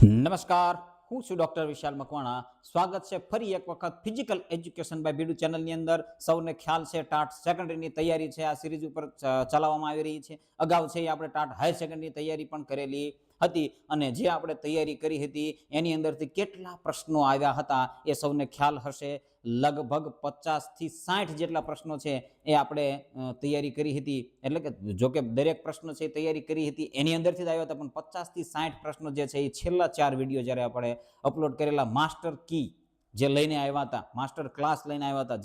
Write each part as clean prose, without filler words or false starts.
નમસ્કાર, હું છું ડોક્ટર વિશાલ મકવાણા. સ્વાગત છે ફરી એક વખત ફિઝિકલ એજ્યુકેશન બાય બીડુ ચેનલની અંદર. સૌને ખ્યાલ છે ટાટ સેકન્ડરીની તૈયારી છે આ સિરીઝ ઉપર ચલાવવામાં આવી રહી છે. અગાઉ છે એ આપણે ટાટ હાયર સેકન્ડરીની તૈયારી પણ કરેલી હતી અને જે આપણે તૈયારી કરી હતી એની અંદરથી કેટલા પ્રશ્નો આવ્યા હતા એ સૌને ખ્યાલ હશે. લગભગ 50 થી 60 જેટલા પ્રશ્નો છે એ આપણે તૈયારી કરી હતી. એટલે કે જો કે દરેક પ્રશ્ન છે તૈયારી કરી હતી એની અંદરથી જ આવ્યા હતા, પણ 50 થી 60 પ્રશ્નો જે છે એ છેલ્લા 4 વિડીયો જ્યારે આપણે અપલોડ કરેલા માસ્ટર કી જે લઈને આવ્યા હતા, માસ્ટર ક્લાસ લઈને આવ્યા હતા,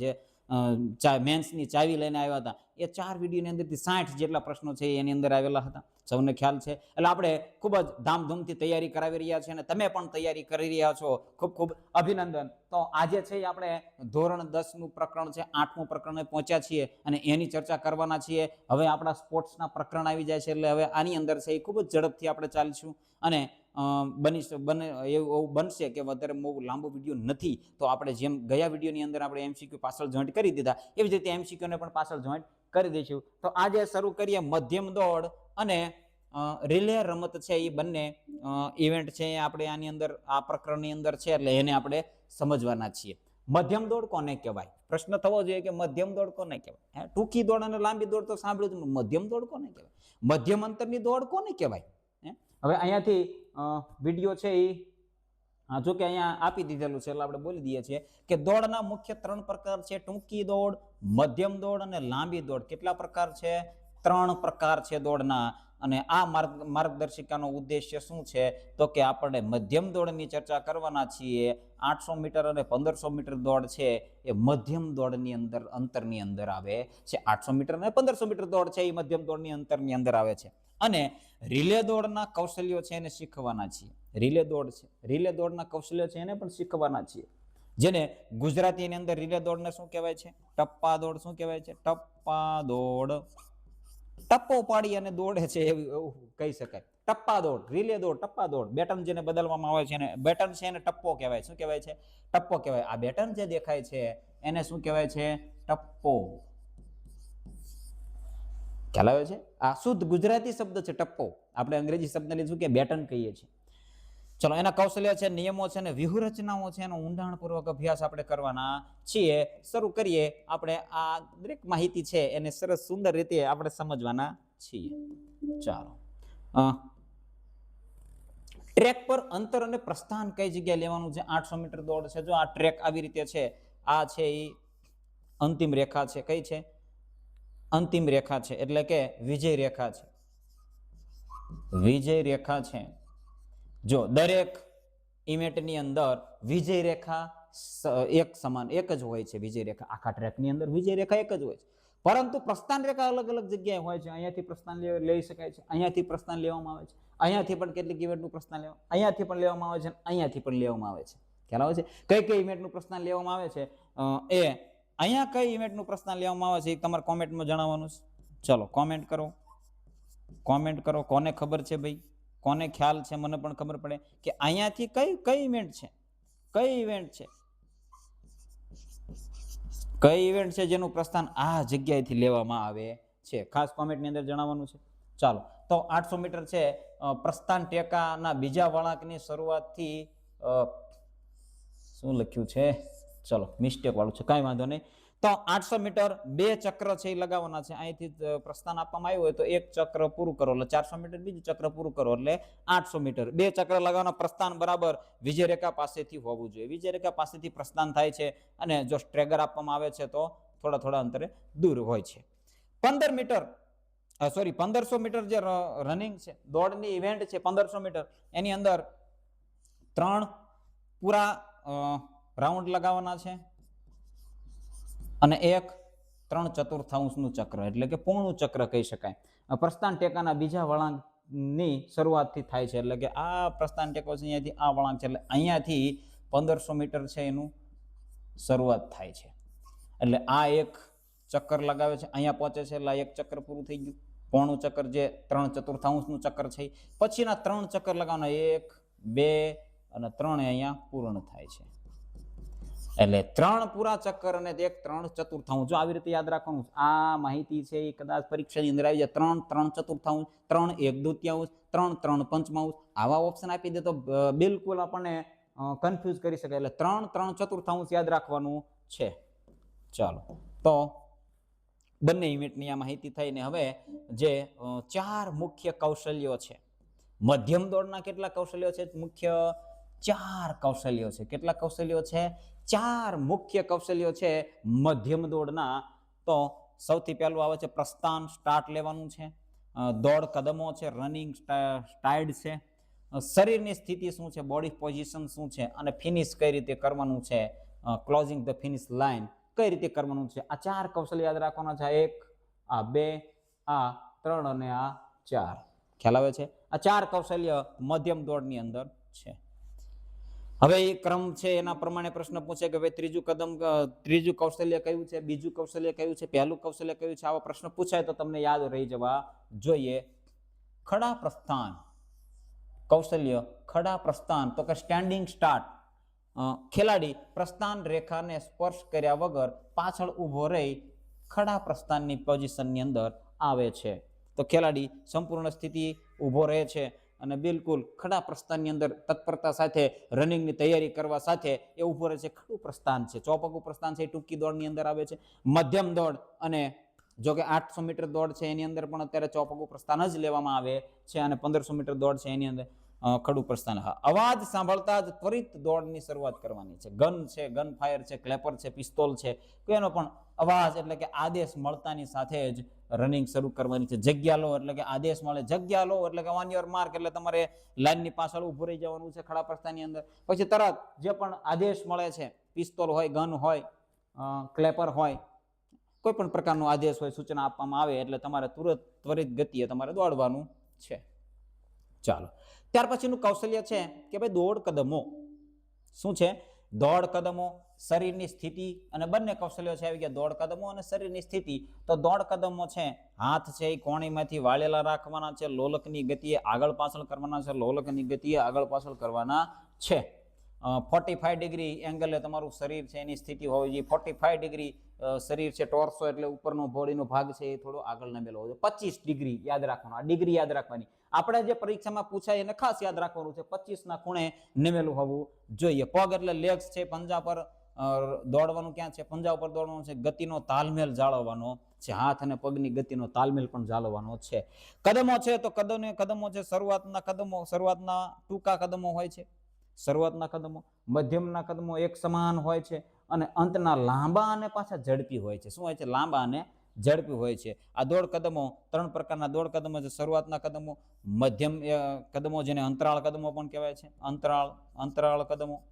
જે મેન્સની ચાવી લઈને આવ્યા હતા, એ 4 વિડીયોની અંદરથી 60 જેટલા પ્રશ્નો છે એની અંદર આવેલા હતા. સૌને ખ્યાલ છે. એટલે આપણે ખૂબ જ ધામધૂમથી તૈયારી કરાવી રહ્યા છીએ અને તમે પણ તૈયારી કરી રહ્યા છો. ખૂબ ખૂબ અભિનંદન. તો આજે છે આપણે ધોરણ 10નું પ્રકરણ છે, 8મું પ્રકરણે પહોંચ્યા છીએ અને એની ચર્ચા કરવાના છીએ. હવે આપણા સ્પોર્ટ્સના પ્રકરણ આવી જાય છે એટલે હવે આની અંદર છે એ ખૂબ જ ઝડપથી આપણે ચાલીશું અને એવું બનશે કે વધારે બહુ લાંબો વિડીયો નથી તો આપણે જેમ ગયા વિડીયોની અંદર આપણે એમસીક્યુ પાછળ જોઈન્ટ કરી દીધા એવી જ રીતે એમસીક્યુને પણ પાછળ જોઈન્ટ કરી દઈશું. તો આજે શરૂ કરીએ મધ્યમ દોડ અને રિલે રમત છે એ બંને ઇવેન્ટ છે આપણે આની અંદર આ પ્રકરણની અંદર છે એટલે એને આપણે સમજવાના છીએ. મધ્યમ દોડ કોને કહેવાય? પ્રશ્ન થવો જોઈએ કે મધ્યમ દોડ કોને કહેવાય? ટૂંકી દોડ અને લાંબી દોડ તો સાંભળ્યું, મધ્યમ દોડ કોને કહેવાય? મધ્યમ અંતરની દોડ કોને કહેવાય? હવે અહીંયાથી વિડીયો છે એ જો કે અહીંયા આપી દીધેલું છે એટલે આપણે બોલી દઈએ છીએ કે દોડના મુખ્ય 3 પ્રકાર છે: ટૂંકી દોડ, મધ્યમ દોડ અને લાંબી દોડ. કેટલા પ્રકાર છે? 3 પ્રકાર છે દોડના. અને આ માર્ગદર્શિકાનો ઉદ્દેશ્ય શું છે? તો કે આપણે મધ્યમ દોડની ચર્ચા કરવાના છીએ. 800 મીટર અને 1500 મીટર દોડ છે એ મધ્યમ દોડની અંતરની અંદર આવે છે. 800 મીટર અને 1500 મીટર દોડ છે એ મધ્યમ દોડની અંતરની અંદર આવે છે. અને રિલે દોડના કૌશલ્યો છે એને શીખવાના છીએ. રિલે દોડ છે, રિલે દોડના કૌશલ્યો છે એને પણ શીખવાના છીએ. જેને ગુજરાતીની અંદર રિલે દોડને શું કહેવાય છે? ટપ્પા દોડ. શું કહેવાય છે? ટપ્પા દોડ. ટપ્પો પાડી અને દોડે છે એવું કહી શકાય. ટપ્પા દોડ, રિલે દોડ, ટપ્પા દોડ. બેટન જેને બદલવામાં આવે છે એને બેટન છે એને ટપ્પો કહેવાય. શું કહેવાય છે? ટપ્પો કહેવાય. આ બેટન જે દેખાય છે એને શું કહેવાય છે? ટપ્પો. ખ્યાલ આવે છે? આ શુદ્ધ ગુજરાતી શબ્દ છે ટપ્પો. આપણે અંગ્રેજી શબ્દને લીધું કે બેટન કહીએ છીએ. ચલો, એના કૌશલ્ય છે, નિયમો છે અને વ્યૂહરચનાઓ છે એનો ઊંડાણપૂર્વક અભ્યાસ આપણે કરવાના છીએ. શરૂ કરીએ. આપણે આ દરેક માહિતી છે એને સરસ સુંદર રીતે આપણે સમજવાના છીએ. ચાલો, ટ્રેક પર અંતર અને પ્રસ્થાન કઈ જગ્યાએ લેવાનું છે? 800 મીટર દોડ છે. જો આ ટ્રેક આવી રીતે છે, આ છે એ અંતિમ રેખા છે. કઈ છે? અંતિમ રેખા છે, એટલે કે વિજય રેખા છે. વિજય રેખા છે. જો દરેક ઇવેન્ટની અંદર વિજય રેખા એક સમાન એક જ હોય છે. વિજય રેખા આખા ટ્રેકની અંદર વિજય રેખા એક જ હોય છે, પરંતુ પ્રસ્થાન રેખા અલગ અલગ જગ્યાએ હોય છે. અહીંયાથી પ્રસ્થાન લઈ શકાય છે, અહીંયાથી પ્રસ્થાન લેવામાં આવે છે, અહીંયાથી પણ કેટલીક ઇવેન્ટનું પ્રસ્થાન લેવામાં, અહીંયાથી પણ લેવામાં આવે છે, અહીંયાથી પણ લેવામાં આવે છે. ખ્યાલ આવે છે? કઈ કઈ ઇવેન્ટનું પ્રસ્થાન લેવામાં આવે છે એ અહીંયા કઈ ઇવેન્ટનું પ્રસ્થાન લેવામાં આવે છે એ તમારે કોમેન્ટમાં જણાવવાનું છે. ચલો, કોમેન્ટ કરો, કોમેન્ટ કરો. કોને ખબર છે ભાઈ? કોને ખ્યાલ છે? મને પણ ખબર પડે કે અહીંયાથી કઈ ઇવેન્ટ છે, કઈ ઇવેન્ટ છે, કઈ ઇવેન્ટ છે જેનું પ્રસ્થાન આ જગ્યાએથી લેવામાં આવે છે. ખાસ કોમેન્ટની અંદર જણાવવાનું છે. ચાલો, તો 800 મીટર છે. પ્રસ્થાન ટેકાના બીજા વળાંકની શરૂઆતથી શું લખ્યું છે? ચલો, મિસ્ટેક વાળું છે, કાંઈ વાંધો નહીં. તો 800 મીટર 2 ચક્ર છે એ લગાવવાના છે. અહીંથી પ્રસ્થાન આપવામાં આવ્યું હોય તો 1 ચક્ર પૂરું કરો એટલે 400 મીટર, બીજું ચક્ર પૂરું કરો એટલે 800 મીટર. 2 ચક્ર લગાવવાના. પ્રસ્થાન બરાબર વિજય રેખા પાસેથી હોવું જોઈએ. વિજય રેખા પાસેથી પ્રસ્થાન થાય છે અને જો સ્ટ્રેગર આપવામાં આવે છે તો થોડા અંતરે દૂર હોય છે. 15 મીટર 1500 મીટર જે રનિંગ છે, દોડની ઇવેન્ટ છે 1500 મીટર, એની અંદર 3 પૂરા રાઉન્ડ લગાવવાના છે અને 1 3/4 ચક્ર એટલે કે પૂર્ણ ચક્ર કહી શકાય. પ્રસ્થાન ટેકાના બીજા વળાંકની શરૂઆતથી થાય છે, એટલે કે આ પ્રસ્થાન ટેકો છે અહીંયાથી આ વળાંક છે એટલે અહીંયાથી 1500 મીટર છે એનું શરૂઆત થાય છે. એટલે આ 1 ચક્કર લગાવે છે, અહીંયા પહોંચે છે એટલે 1 ચક્ર પૂરું થઈ ગયું. પૂર્ણ ચક્કર જે 3/4 ચક્કર છે, પછીના 3 ચક્કર લગાવવાના 1 2 અને 3 અહીંયા પૂર્ણ થાય છે. એટલે 3 પૂરા ચક્કર અને 1 3/4 જો આવી રીતે યાદ રાખવાનું. આ માહિતી છે એ કદાચ પરીક્ષાની અંદર આવી જાય 3 3/4, 3 1/2, 3 3/5. આવા ઓપ્શન આપી દે તો બિલકુલ આપણને કન્ફ્યુઝ કરી શકાય. એટલે 3 3/4 યાદ રાખવાનું છે. ચાલો, તો બંને યુનિટની આ માહિતી થઈને હવે જે 4 મુખ્ય કૌશલ્યો છે, મધ્યમ દોડના કેટલા કૌશલ્યો છે? મુખ્ય 4 કૌશલ્યો છે. કેટલા કૌશલ્યો છે? 4 મુખ્ય કૌશલ્યો છે મધ્યમ દોડના. તો સૌથી પહેલું આવે છે પ્રસ્થાન, સ્ટાર્ટ લેવાનું છે. દોડ કદમો છે, રનિંગ સ્ટાઇડ છે. શરીરની સ્થિતિ શું છે, બોડી પોઝિશન શું છે, અને ફિનિશ કઈ રીતે કરવાનું છે, ક્લોઝિંગ ધ ફિનિશ લાઇન કઈ રીતે કરવાનું છે. આ 4 કૌશલ્ય યાદ રાખવાના છે. 1, આ 2, આ 3 અને આ 4. ખ્યાલ આવે છે? આ 4 કૌશલ્ય મધ્યમ દોડની અંદર છે. હવે એ ક્રમ છે એના પ્રમાણે પ્રશ્ન પૂછે કે ભાઈ ત્રીજું કૌશલ્ય કયું છે, બીજું કૌશલ્ય કયું છે, પહેલું કૌશલ્ય કયું છે. આવા પ્રશ્ન પૂછાય તો તમને યાદ રહી જવા જોઈએ. ખડા પ્રસ્થાન કૌશલ્ય, ખડા પ્રસ્થાન તો કે સ્ટેન્ડિંગ સ્ટાર્ટ. ખેલાડી પ્રસ્થાન રેખાને સ્પર્શ કર્યા વગર પાછળ ઊભો રહી ખડા પ્રસ્થાનની પોઝિશનની અંદર આવે છે. તો ખેલાડી સંપૂર્ણ સ્થિતિ ઊભો રહે છે અને બિલકુલ ખડા પ્રસ્થાનની અંદર તત્પરતા સાથે રનિંગની તૈયારી કરવા સાથે એ ઊભો રહે છે. ખડું પ્રસ્થાન છે, ચોપગું પ્રસ્થાન છે, એ ટૂંકી દોડની અંદર આવે છે. મધ્યમ દોડ અને જો કે 800 મીટર દોડ છે એની અંદર પણ અત્યારે ચોપગું પ્રસ્થાન જ લેવામાં આવે છે, અને 1500 મીટર દોડ છે એની અંદર ખડું પ્રસ્થાન. અવાજ સાંભળતા જ ત્વરિત દોડની શરૂઆત કરવાની છે. ગન છે, ગન ફાયર છે, ક્લેપર છે, પિસ્તોલ છે, કોઈનો પણ અવાજ એટલે કે આદેશ મળતાની સાથે જ રનિંગ શરૂ કરવાની છે. જગ્યા લો એટલે કે આદેશ મળે, જગ્યા લો એટલે કે ઓન યોર માર્ક એટલે તમારે લાઈનની પાછળ ઊભું રહી જવાનું છે ખડા પ્રસ્થાનની અંદર. પછી તરત જે પણ આદેશ મળે છે, પિસ્તોલ હોય, ગન હોય, ક્લેપર હોય, કોઈ પણ પ્રકારનો આદેશ હોય, સૂચના આપવામાં આવે એટલે તમારે ત્વરિત ગતિએ તમારે દોડવાનું છે. ચાલો, ત્યાર પછીનું કૌશલ્ય છે કે ભાઈ દોડ કદમો. શું છે? દોડ કદમો, શરીરની સ્થિતિ, અને બંને કૌશલ્યો છે આવી ગયા, દોડ કદમો અને શરીરની સ્થિતિ. તો દોડ કદમો છે, હાથ છે એ કોણીમાંથી વાળેલા રાખવાના છે, લોલકની ગતિએ આગળ પાછળ કરવાના છે, લોલકની ગતિએ આગળ પાછળ કરવાના છે. 45 ડિગ્રી એંગલે તમારું શરીર છે એની સ્થિતિ હોવી જોઈએ. 45 ડિગ્રી શરીર છે, ટોર્સો એટલે ઉપરનો બોડીનો ભાગ છે એ થોડો આગળ નમેલો હોવો જોઈએ. 25 ડિગ્રી યાદ રાખવાનું, આ ડિગ્રી યાદ રાખવાની. આપણે જે પરીક્ષામાં પૂછાય એને ખાસ યાદ રાખવાનું છે, 25ના ખૂણે નમેલું હોવું જોઈએ. પગ એટલે લેગ્સ છે, પંજા પર દોડવાનું ક્યાં છે? પંજા ઉપર દોડવાનું છે. ગતિનો તાલમેલ જાળવવાનો છે, હાથ અને પગની ગતિનો તાલમેલ પણ જાળવવાનો છે. કદમો છે તો કદમો છે, શરૂઆતના ટૂંકા કદમો હોય છે, શરૂઆતના કદમો, મધ્યમના કદમો એક સમાન હોય છે, અને અંતના લાંબા અને પાછા ઝડપી હોય છે. શું હોય છે? લાંબા અને ઝડપી હોય છે. આ દોડ કદમો 3 પ્રકારના દોડ કદમો છે. શરૂઆતના કદમો, મધ્યમ કદમો જેને અંતરાળ કદમો પણ કહેવાય છે, અંતરાળ કદમો.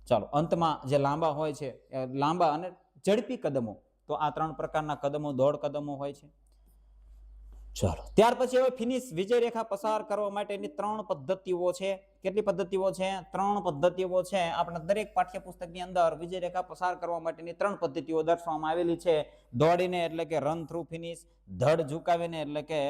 ચાલો, અંતમાં જે લાંબા હોય છે, લાંબા અને ઝડપી કદમો. તો આ 3 પ્રકારના કદમો દોડ કદમો હોય છે. ચાલો, ત્યાર પછી હવે ફિનિશ, વિજય રેખા પસાર કરવા માટેની 3 પદ્ધતિઓ છે. કેટલી પદ્ધતિઓ છે? 3 પદ્ધતિઓ છે. આપણે દરેક પાઠ્યપુસ્તકની અંદર વિજય રેખા પસાર કરવા માટેની 3 પદ્ધતિઓ દર્શાવવામાં આવેલી છે. દોડીને એટલે કે રન થ્રુ ફિનિશ, ધડ ઝુકાવીને એટલે કે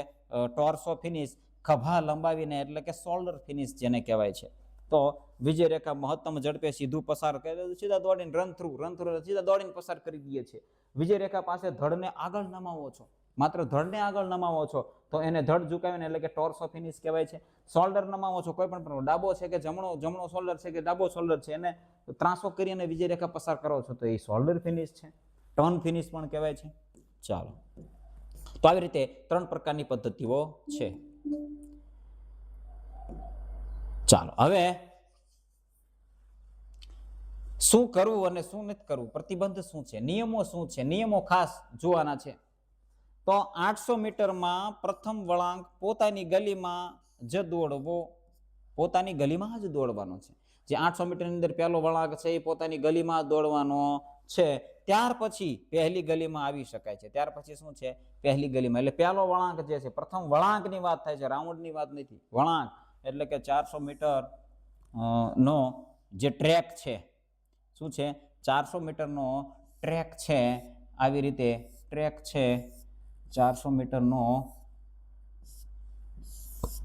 ટોર્સો ફિનિશ, ખભા લંબાવીને એટલે કે શોલ્ડર ફિનિશ જેને કહેવાય છે. તો વિજય રેખા મહત્તમ ઝડપે સીધું પસાર કરે, સીધા દોડીને રન થ્રુ સીધા દોડીને પસાર કરી દઈએ છીએ. વિજય રેખા પાસે ધડને આગળ નમાવો છો, માત્ર ધડને આગળ નમાવો છો તો એને ધડ ઝુકાવીને એટલે કે ટોર્સો ફિનિશ કહેવાય છે. શોલ્ડર નમાવો છો, કોઈ પણ ડાબો છે કે જમણો શોલ્ડર છે કે ડાબો શોલ્ડર છે, એને ત્રાસો કરીને વિજય રેખા પસાર કરો છો તો એ શોલ્ડર ફિનિશ છે, ટર્ન ફિનિશ પણ કહેવાય છે. ચાલો, તો આવી રીતે 3 પ્રકારની પદ્ધતિઓ છે. ચાલો, હવે શું કરવું અને શું નથી કરવું, પ્રતિબંધ શું છે, નિયમો શું છે, નિયમો ખાસ જોવાના છે. તો 800 મીટરમાં પ્રથમ વળાંક પોતાની ગલીમાં જ દોડવો, પોતાની ગલીમાં જ દોડવાનો છે. જે 800 મીટરની અંદર પહેલો વળાંક છે એ પોતાની ગલીમાં દોડવાનો છે. ત્યાર પછી પહેલી ગલીમાં આવી શકાય છે. ત્યાર પછી શું છે? પહેલી ગલીમાં. એટલે પહેલો વળાંક જે છે, પ્રથમ વળાંકની વાત થાય છે, રાઉન્ડની વાત નથી. વળાંક એટલે કે 400 મીટર નો જે ટ્રેક છે, શું છે? 400 મીટરનો ટ્રેક છે. આવી રીતે ટ્રેક છે, 400 મીટરનો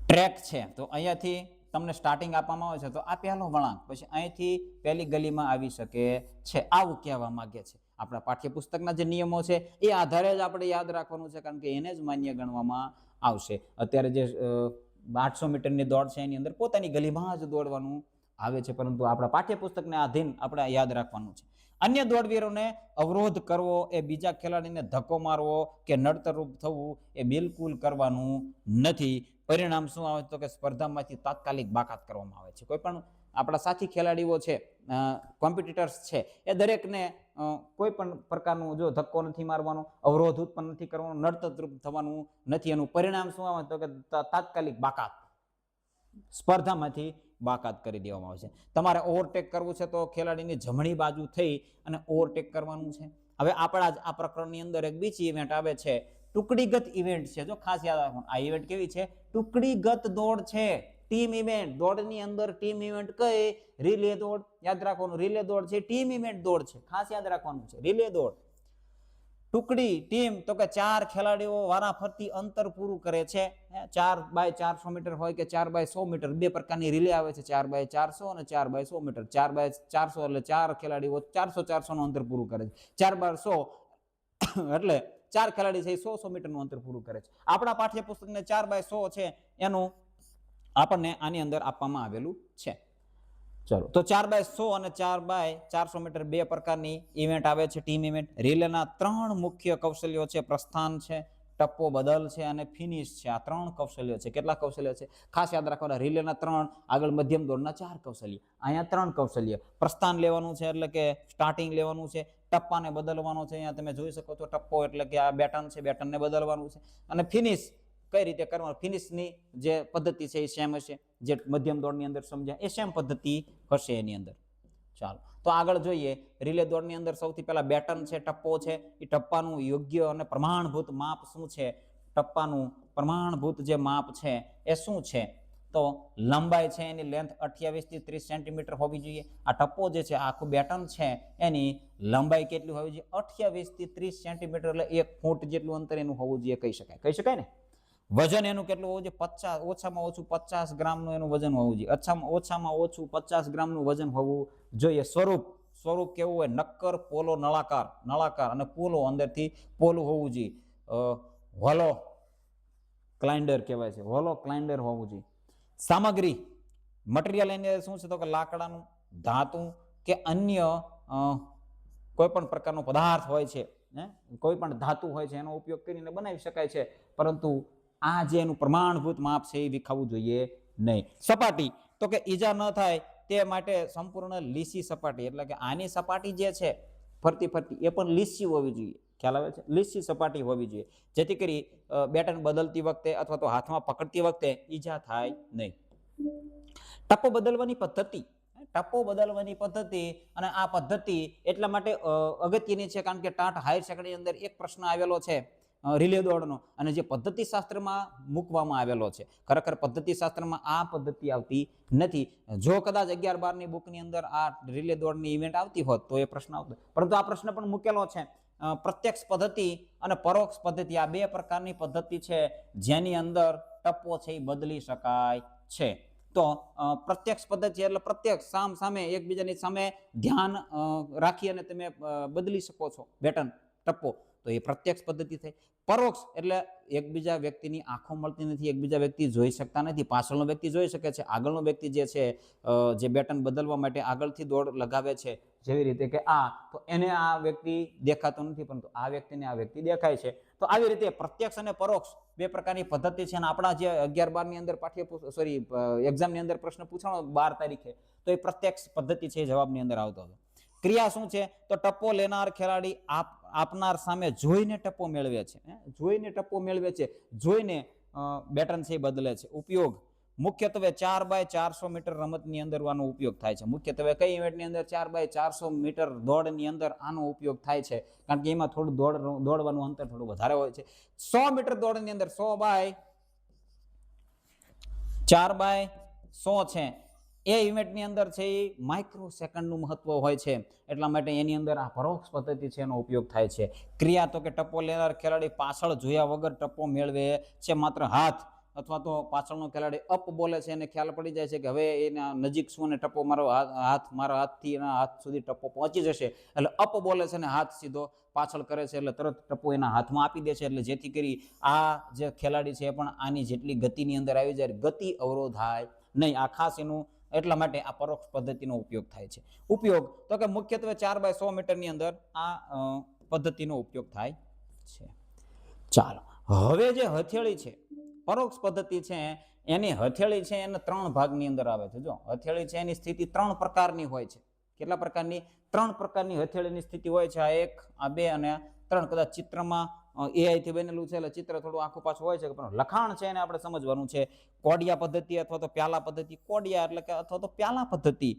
ટ્રેક છે. તો અહીંયાથી તમને સ્ટાર્ટિંગ આપવામાં આવે છે તો આ પહેલો વળાંક, પછી અહીંથી પહેલી ગલીમાં આવી શકે છે, આવું કહેવા માંગે છે. આપણા પાઠ્યપુસ્તકના જે નિયમો છે એ આધારે જ આપણે યાદ રાખવાનું છે, કારણ કે એને જ માન્ય ગણવામાં આવશે. અત્યારે જે 800 મીટરની દોડ છે એની અંદર પોતાની ગલીમાં જ દોડવાનું આવે છે, પરંતુ આપણા પાઠ્યપુસ્તકને આધીન આપણે યાદ રાખવાનું છે. અન્ય દોડવીરોને અવરોધ કરવો, એ બીજા ખેલાડીને ધક્કો મારવો કે નડતરરૂપ થવું એ બિલકુલ કરવાનું નથી. પરિણામ શું આવે તો કે સ્પર્ધામાંથી તાત્કાલિક બાકાત કરવામાં આવે છે. કોઈ પણ આપણા સાથી ખેલાડીઓ છે, કોમ્પિટિટર્સ છે, એ દરેકને કોઈ પણ પ્રકારનું જો ધક્કો નથી મારવાનો, અવરોધ ઉત્પન્ન નથી કરવાનો, નડતરરૂપ થવાનું નથી. એનું પરિણામ શું આવે તો કે તાત્કાલિક બાકાત, સ્પર્ધામાંથી બાકાત કરી દેવામાં આવે છે. તમારે ઓવરટેક કરવું છે તો ખેલાડીની જમણી બાજુ થઈ અને ઓવરટેક કરવાનું છે. હવે આપણા જ આ પ્રકરણની અંદર એક બીજી ઇવેન્ટ આવે છે, ટુકડીગત ઇવેન્ટ છે. જો ખાસ યાદ રાખવાનું, આ ઇવેન્ટ કેવી છે? ટુકડીગત દોડ છે, ટીમ ઇવેન્ટ. દોડની અંદર ટીમ ઇવેન્ટ કઈ? રિલે દોડ. યાદ રાખવાનું, રિલે દોડ છે ટીમ ઇવેન્ટ દોડ છે, ખાસ યાદ રાખવાનું છે. રિલે દોડ, ટુકડી, ટીમ તો કે 4 ખેલાડીઓ વારાફરતી અંતર પૂરું કરે છે. 4x400 મીટર હોય કે 4x100 મીટર, બે પ્રકારની રિલે આવે છે, 4x400 અને 4x100 મીટર. 4x400 એટલે 4 ખેલાડીઓ 400 નું અંતર પૂરું કરે છે. 4x100 એટલે 4 ખેલાડી છે 100 મીટરનું અંતર પૂરું કરે છે. આપણા પાઠ્યપુસ્તકને 4x100 છે એનું આપણને આની અંદર આપવામાં આવેલું છે. ચલો, તો 4x100 અને 4x400 મીટર બે પ્રકારની ઇવેન્ટ આવે છે, ટીમ ઇવેન્ટ. રિલેના 3 મુખ્ય કૌશલ્યો છે, પ્રસ્થાન છે, ટપ્પો બદલ છે અને ફિનિશ છે. આ 3 કૌશલ્યો છે. કેટલા કૌશલ્ય છે? ખાસ યાદ રાખવાના, રિલેના 3, આગળ મધ્યમ દોડના 4 કૌશલ્ય. અહીંયા 3 કૌશલ્ય. પ્રસ્થાન લેવાનું છે એટલે કે સ્ટાર્ટિંગ લેવાનું છે, ટપ્પાને બદલવાનો છે. અહીંયા તમે જોઈ શકો છો, ટપ્પો એટલે કે આ બેટન છે, બેટનને બદલવાનું છે, અને ફિનિશ કઈ રીતે કરવાનું, ફિનિશની જે પદ્ધતિ છે એ સેમ હશે, જે મધ્યમ દોડની અંદર સમજ્યા એ સેમ પદ્ધતિ હશે એની અંદર. ચાલો, તો આગળ જોઈએ. રિલે દોડની અંદર સૌથી પહેલા બેટન છે, ટપ્પો છે. એ ટપ્પાનું યોગ્ય અને પ્રમાણભૂત માપ શું છે? ટપ્પાનું પ્રમાણભૂત જે માપ છે એ શું છે? તો લંબાઈ છે એની લેન્થ 28 થી 30 સેન્ટીમીટર હોવી જોઈએ. આ ટપ્પો જે છે, આખું બેટન છે, એની લંબાઈ કેટલી હોવી જોઈએ? 28 થી 30 સેન્ટીમીટર, એટલે 1 ફૂટ જેટલું અંતર એનું હોવું જોઈએ. કહી શકાય ને. વજન એનું કેટલું હોવું જોઈએ? 50, ઓછામાં ઓછું 50 ગ્રામનું એનું વજન હોવું જોઈએ. ઓછામાં ઓછું 50 ગ્રામનું વજન હોવું જોઈએ. સ્વરૂપ કેવું હોય? નક્કર, પોલો, નળાકાર અને પોલો, અંદરથી પોલું હોવું જોઈએ. હોલો ક્લાઇન્ડર કહેવાય છે, હોલો ક્લાઇન્ડર હોવું જોઈએ. સામગ્રી, મટીરિયલ એની અંદર શું છે તો કે લાકડાનું, ધાતુ કે અન્ય કોઈ પણ પ્રકારનો પદાર્થ હોય છે, કોઈ પણ ધાતુ હોય છે, એનો ઉપયોગ કરીને બનાવી શકાય છે, પરંતુ આ જે એનું પ્રમાણભૂત માપ છે એ વિખાવવું જોઈએ નહીં. સપાટી, તો કે ઈજા ન થાય તે માટે સંપૂર્ણ લીસી સપાટી, એટલે કે આની સપાટી જે છે ફરતી એ પણ લીસી હોવી જોઈએ. ખ્યાલ આવે છે? લીસી સપાટી હોવી જોઈએ, જેથી કરી બેટન બદલતી વખતે અથવા તો હાથમાં પકડતી વખતે ઈજા થાય નહીં. ટપ્પો બદલવાની પદ્ધતિ, અને આ પદ્ધતિ એટલા માટે અગત્યની છે કારણ કે ટાટ હાયર સેકન્ડરી અંદર એક પ્રશ્ન આવેલો છે રિલે દોડનો, અને જે પદ્ધતિ શાસ્ત્રમાં મૂકવામાં આવેલો છે. ખરેખર પદ્ધતિ શાસ્ત્રમાં આ પદ્ધતિ આવતી નથી. જો કદાચ 11-12ની બુકની અંદર આ રિલે દોડની ઇવેન્ટ આવતી હોત તો એ પ્રશ્ન આવતો, પરંતુ આ પ્રશ્ન પણ મૂકેલો છે. પ્રત્યક્ષ પદ્ધતિ અને પરોક્ષ પદ્ધતિ, આ બે પ્રકારની પદ્ધતિ છે જેની અંદર ટપ્પો છે એ બદલી શકાય છે. તો પ્રત્યક્ષ પદ્ધતિ એટલે પ્રત્યક્ષ સામે એકબીજાની સામે ધ્યાન રાખી અને તમે બદલી શકો છો બેટન, ટપ્પો, તો એ પ્રત્યક્ષ પદ્ધતિ થઈ. પરોક્ષ એટલે એકબીજા વ્યક્તિની આંખો મળતી નથી, એકબીજા વ્યક્તિ જોઈ શકતા નથી. પાછળનો વ્યક્તિ જોઈ શકે છે, આગળનો વ્યક્તિ જે છે જે બેટન બદલવા માટે આગળથી દોડ લગાવે છે, જેવી રીતે કે તો એને આ વ્યક્તિ દેખાતો નથી, પરંતુ આ વ્યક્તિને આ વ્યક્તિ દેખાય છે. તો આવી રીતે પ્રત્યક્ષ અને પરોક્ષ બે પ્રકારની પદ્ધતિ છે. અને આપણા જે 11-12ની અંદર એક્ઝામની અંદર પ્રશ્ન પૂછાણો 12 તારીખે, તો એ પ્રત્યક્ષ પદ્ધતિ છે જવાબની અંદર આવતો હતો. ક્રિયા શું છે? તો ટપ્પો લેનાર ખેલાડી આપનાર સામે જોઈને ટપ્પો મેળવે છે, જોઈને બેટન છે બદલે છે. ઉપયોગ, મુખ્યત્વે 4x400 મીટર રમતની અંદર આનો ઉપયોગ થાય છે. મુખ્યત્વે કઈ ઇવેન્ટની અંદર? 4x400 મીટર દોડની અંદર આનો ઉપયોગ થાય છે, કારણ કે એમાં થોડું દોડવાનું અંતર થોડું વધારે હોય છે. 100 મીટર દોડની અંદર 100x4x100 છે, એ ઇવેન્ટની અંદર છે એ માઇક્રો સેકન્ડનું મહત્વ હોય છે, એટલા માટે એની અંદર આ પરોક્ષ પદ્ધતિ છે એનો ઉપયોગ થાય છે. ક્રિયા, તો કે ટપ્પો લેનાર ખેલાડી પાછળ જોયા વગર ટપ્પો મેળવે છે, માત્ર હાથ અથવા તો પાછળનો ખેલાડી અપ બોલે છે એને ખ્યાલ પડી જાય છે કે હવે એના નજીક છું અને ટપ્પો મારા હાથથી એના હાથ સુધી ટપ્પો પહોંચી જશે, એટલે અપ બોલે છે અને હાથ સીધો પાછળ કરે છે, એટલે તરત ટપ્પો એના હાથમાં આપી દે છે, એટલે જેથી કરી આ જે ખેલાડી છે એ પણ આની જેટલી ગતિની અંદર આવી જાય, ગતિ અવરોધાય નહીં. આ ખાસ એનું એટલા માટે આ પરોક્ષ પદ્ધતિનો ઉપયોગ થાય છે. ઉપયોગ તો કે મુખ્યત્વે 4x100 મીટરની અંદર આ પદ્ધતિનો ઉપયોગ થાય છે. ચાલો, હવે જે હથેળી છે, પરોક્ષ પદ્ધતિ છે, એની હથેળી છે એને 3 ભાગની અંદર આવે છે. જો હથેળી છે એની સ્થિતિ 3 પ્રકારની હોય છે. કેટલા પ્રકારની? 3 પ્રકારની હથેળીની સ્થિતિ હોય છે. આ 1, આ 2 અને આ 3. કદાચ ચિત્રમાં AI થી બનેલું છે એટલે ચિત્ર થોડું આખું પાછું હોય છે, પણ લખાણ છે એને આપણે સમજવાનું છે. કોડિયા પદ્ધતિ અથવા તો પ્યાલા પદ્ધતિ. કોડિયા એટલે કે અથવા તો પ્યાલા પદ્ધતિ,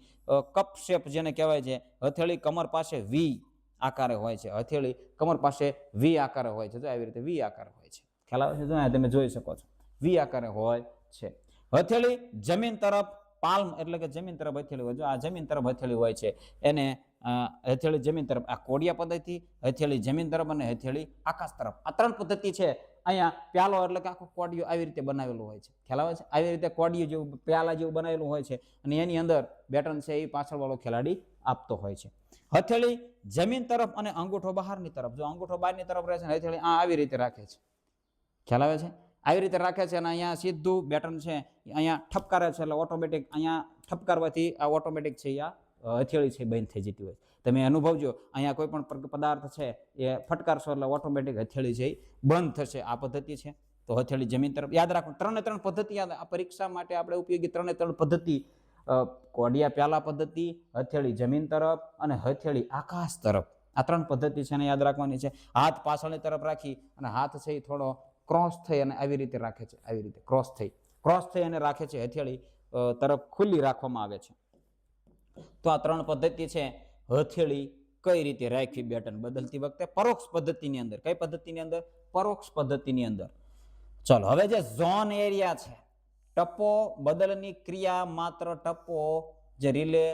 કપ શેપ જેને કહેવાય છે. હથેળી કમર પાસે વી આકારે હોય છે. હથેળી કમર પાસે વી આકારે હોય છે. જો આવી રીતે વી આકારે હોય છે. ખ્યાલ આવે છે? જો તમે જોઈ શકો છો વી આકારે હોય છે. હથેળી જમીન તરફ, પાલ્મ એટલે કે જમીન તરફ હથેળી હોય. જો આ જમીન તરફ હથેળી હોય છે એને હથેળી જમીન તરફ. આ કોડિયા પદ્ધતિ, હથેળી જમીન તરફ અને હથેળી આકાશ તરફ. આ 3 પદ્ધતિ છે. અહીંયા પ્યાલો એટલે કે આખું કોડિયું આવી રીતે બનાવેલું હોય છે. ખ્યાલ આવે છે? આવી રીતે કોડિયું જેવું, પ્યાલા જેવું બનાવેલું હોય છે અને એની અંદર બેટન છે એ પાછળવાળો ખેલાડી આપતો હોય છે. હથેળી જમીન તરફ અને અંગૂઠો બહારની તરફ. જો અંગૂઠો બહારની તરફ રહે છે ને હથેળી આવી રીતે રાખે છે. ખ્યાલ આવે છે? આવી રીતે રાખે છે અને અહીંયા સીધું બેટન છે અહીંયા ઠપકારે છે, એટલે ઓટોમેટિક અહીંયા ઠપકારવાથી આ ઓટોમેટિક છે આ હથેળી છે બંધ થઈ જતી હોય. તમે અનુભવજો, અહીંયા કોઈ પણ પદાર્થ છે એ ફટકારશો એટલે ઓટોમેટિક હથેળી છે બંધ થશે. આ પદ્ધતિ છે. તો હથેળી જમીન તરફ યાદ રાખો. 3 પદ્ધતિ યાદ. આ પરીક્ષા માટે આપણે ઉપયોગી 3 પદ્ધતિ, કોડિયા પ્યાલા પદ્ધતિ, હથેળી જમીન તરફ અને હથેળી આકાશ તરફ. આ 3 પદ્ધતિ છે એને યાદ રાખવાની છે. હાથ પાછળની તરફ રાખી અને હાથ છે એ થોડો ક્રોસ થઈ અને આવી રીતે રાખે છે. આવી રીતે ક્રોસ થઈ અને રાખે છે. હથેળી તરફ ખુલ્લી રાખવામાં આવે છે. તો આ 3 પદ્ધતિ છે. હથેળી કઈ રીતે રાખવી બેટન બદલતી વખતે પરોક્ષ પદ્ધતિની અંદર. કઈ પદ્ધતિની અંદર? પરોક્ષ પદ્ધતિની અંદર. ચલો, હવે જે ઝોન એરિયા છે, ટપ્પો બદલની ક્રિયા માત્ર ટપ્પો જે રિલે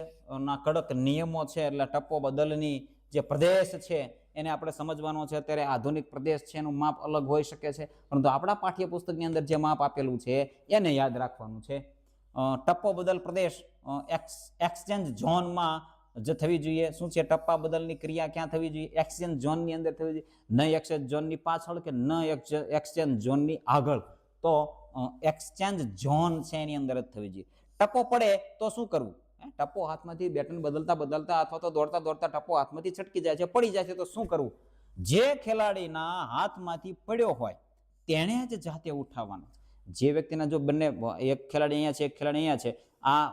ના કડક નિયમો છે, એટલે ટપ્પો બદલની જે પ્રદેશ છે એને આપણે સમજવાનો છે. અત્યારે આધુનિક પ્રદેશ છે એનું માપ અલગ હોઈ શકે છે, પરંતુ આપણા પાઠ્યપુસ્તકની અંદર જે માપ આપેલું છે એને યાદ રાખવાનું છે. ટપ્પો બદલ પ્રદેશ એક્સચેન્જ ઝોનમાં જે થવી જોઈએ. શું છે? ટપ્પા બદલની ક્રિયા ક્યાં થવી જોઈએ? એક્સચેન્જ ઝોનની અંદર થવી જોઈએ, ન એક્સચેન્જ ઝોનની પાછળ કે ન એક્સચેન્જ ઝોનની આગળ. તો એક્સચેન્જ ઝોન છે એની અંદર જ થવી જોઈએ. ટપ્પો પડે તો શું કરવું? ટપ્પો હાથમાંથી બેટન બદલતા અથવા તો દોડતા ટપ્પો હાથમાંથી છટકી જાય છે, પડી જાય છે, તો શું કરવું? જે ખેલાડીના હાથમાંથી પડ્યો હોય તેણે જ જાતે ઉઠાવવાનો. જે વ્યક્તિના જો બંને, એક ખેલાડી અહીંયા છે, એક ખેલાડી અહીંયા છે, આ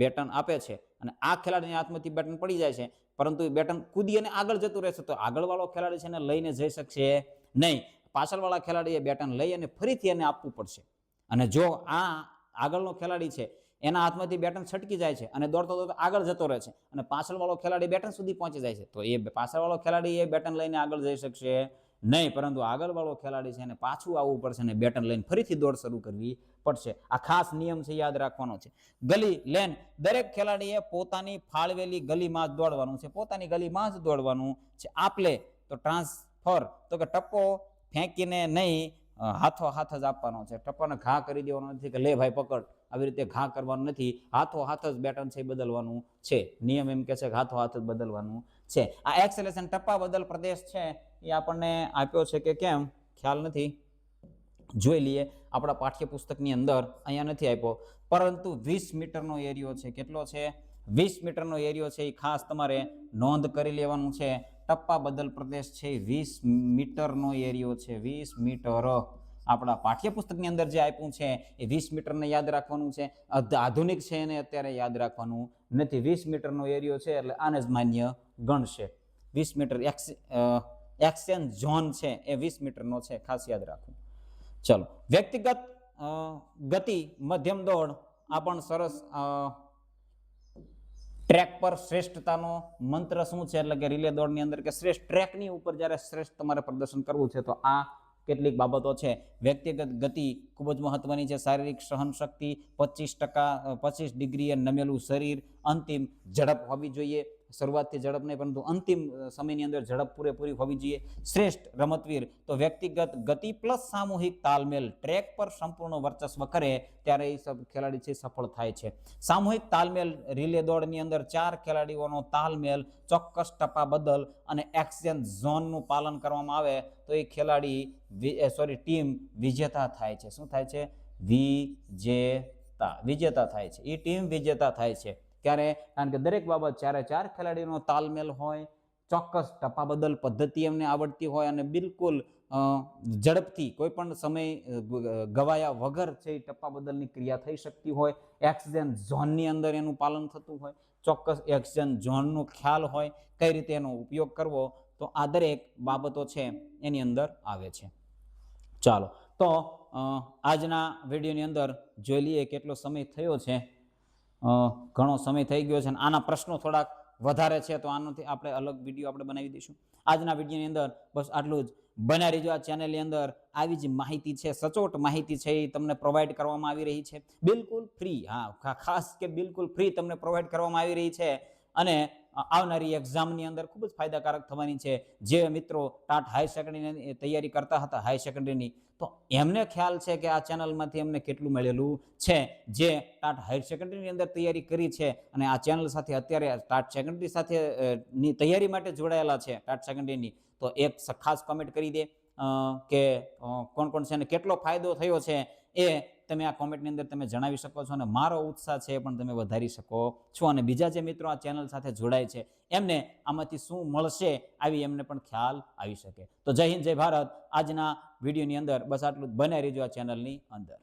બેટન આપે છે અને આ ખેલાડીના હાથમાંથી બેટન પડી જાય છે, પરંતુ એ બેટન કૂદી અને આગળ જતું રહેશે, તો આગળવાળો ખેલાડી છે એને લઈને જઈ શકશે નહીં. પાછળવાળા ખેલાડીએ બેટન લઈ અને ફરીથી એને આપવું પડશે. અને જો આ આગળનો ખેલાડી છે એના હાથમાંથી બેટન છટકી જાય છે અને દોડતો આગળ જતો રહે છે અને પાછળવાળો ખેલાડી બેટન સુધી પહોંચી જાય છે, તો એ પાછળવાળો ખેલાડી એ બેટન લઈને આગળ જઈ શકશે નહીં, પરંતુ આગળવાળો ખેલાડી છે એને પાછું આવવું પડશે અને બેટન લઈને ફરીથી દોડ શરૂ કરવી પડશે. આ ખાસ નિયમ છે, યાદ રાખવાનો છે. ગલી લેન, દરેક ખેલાડીએ પોતાની ફાળવેલી ગલીમાં જ દોડવાનું છે. પોતાની ગલીમાં જ દોડવાનું છે. આપલે તો ટ્રાન્સફર તો કે ટપ્પો ફેંકીને નહીં, હાથો હાથ જ આપવાનો છે. ટપ્પાને ઘા કરી દેવાનો નથી કે લે ભાઈ પકડ, આવી રીતે ઘા કરવાનું નથી. હાથો હાથ જ બેટન છે બદલવાનું છે. નિયમ એમ કે છે કે હાથો હાથ જ બદલવાનું છે. આ એક્સેલેશન ટપ્પા બદલ પ્રદેશ છે એ આપણને આપ્યો છે કે કેમ ખ્યાલ નથી, જોઈ લઈએ. આપણા પાઠ્યપુસ્તકની અંદર અહીંયા નથી આપ્યો, પરંતુ 20 મીટરનો એરિયો છે. કેટલો છે? 20 મીટરનો એરિયો છે. એ ખાસ તમારે નોંધ કરી લેવાનું છે. ટપ્પા બદલ પ્રદેશ છે 20 મીટરનો એરિયો છે. 20 મીટર આપણા પાઠ્યપુસ્તકની અંદર જે આપ્યું છે એ 20 મીટરને યાદ રાખવાનું છે. આધુનિક છે એને અત્યારે યાદ રાખવાનું નથી. 20 મીટરનો એરિયો છે એટલે આને જ માન્ય ગણશે. 20 મીટર એક્સચેન્જ ઝોન છે એ 20 મીટરનો છે, ખાસ યાદ રાખવું. ચલો, વ્યક્તિગત ગતિ મધ્યમ દોડ. આ પણ સરસ. ટ્રેક પર શ્રેષ્ઠતાનો મંત્ર શું છે? એટલે કે રિલે દોડની અંદર કે શ્રેષ્ઠ ટ્રેકની ઉપર જ્યારે શ્રેષ્ઠ તમારે પ્રદર્શન કરવું છે તો આ કેટલીક બાબતો છે. વ્યક્તિગત ગતિ ખૂબ જ મહત્વની છે. શારીરિક સહનશક્તિ 25% 25 ડિગ્રીએ નમેલું શરીર, અંતિમ ઝડપ હોવી જોઈએ, શરૂઆતથી ઝડપ નહીં પરંતુ અંતિમ સમયની અંદર ઝડપ પૂરેપૂરી હોવી જોઈએ. શ્રેષ્ઠ રમતવીર તો વ્યક્તિગત ગતિ પ્લસ સામૂહિક તાલમેલ ટ્રેક પર સંપૂર્ણ વર્ચસ્વ કરે ત્યારે એ ખેલાડી છે સફળ થાય છે. સામૂહિક તાલમેલ રિલે દોડની અંદર 4 ખેલાડીઓનો તાલમેલ ચોક્કસ ટપ્પા બદલ અને એક્સચેન્જ ઝોનનું પાલન કરવામાં આવે તો એ ખેલાડી ટીમ વિજેતા થાય છે. શું થાય છે? વિજેતા થાય છે. એ ટીમ વિજેતા થાય છે. ક્યારે? કારણ કે દરેક બાબત 4 ખેલાડીનો તાલમેલ હોય, ચોક્કસ ટપ્પા બદલ પદ્ધતિ એમને આવડતી હોય અને બિલકુલ ઝડપથી કોઈ પણ સમય ગવાયા વગર છે એ ટપ્પા બદલની ક્રિયા થઈ શકતી હોય, એક્સચેન્જ ઝોનની અંદર એનું પાલન થતું હોય, ચોક્કસ એક્સચેન્જ ઝોનનો ખ્યાલ હોય, કઈ રીતે એનો ઉપયોગ કરવો, તો આ દરેક બાબતો છે એની અંદર આવે છે. ચાલો તો આજના વિડીયોની અંદર જોઈ લઈએ કેટલો સમય થયો છે. ઘણો સમય થઈ ગયો છે અને આના પ્રશ્નો થોડાક વધારે છે તો આનાથી આપણે અલગ વિડીયો આપણે બનાવી દઈશું. આજના વિડીયોની અંદર બસ આટલું જ. બન્યા રહેજો આ ચેનલની અંદર. આવી જ માહિતી છે, સચોટ માહિતી છે એ તમને પ્રોવાઈડ કરવામાં આવી રહી છે બિલકુલ ફ્રી. હા, ખાસ કે બિલકુલ ફ્રી તમને પ્રોવાઈડ કરવામાં આવી રહી છે અને આવનારી એક્ઝામની અંદર ખૂબ જ ફાયદાકારક થવાની છે. જે મિત્રો ટાટ હાઈ સેકન્ડરીની તૈયારી કરતા હતા, હાઈ સેકન્ડરીની, તો એમને ખ્યાલ છે કે આ ચેનલમાંથી એમને કેટલું મળેલું છે. જે ટાટ હાઈ સેકન્ડરીની અંદર તૈયારી કરી છે અને આ ચેનલ સાથે અત્યારે ટાટ સેકન્ડરી સાથે ની તૈયારી માટે જોડાયેલા છે ટાટ સેકન્ડરીની, તો એક ખાસ કમેન્ટ કરી દે કે કોણ કોણ છે અને કેટલો ફાયદો થયો છે એ તમે આ કોમેન્ટની અંદર તમે જણાવી શકો છો અને મારો ઉત્સાહ છે એ પણ તમે વધારી શકો છો. અને બીજા જે મિત્રો આ ચેનલ સાથે જોડાય છે એમને આમાંથી શું મળશે આવી એમને પણ ખ્યાલ આવી શકે. તો જય હિન્દ, જય ભારત. આજના વિડીયોની અંદર બસ આટલું જ. બને રહેજો આ ચેનલની અંદર.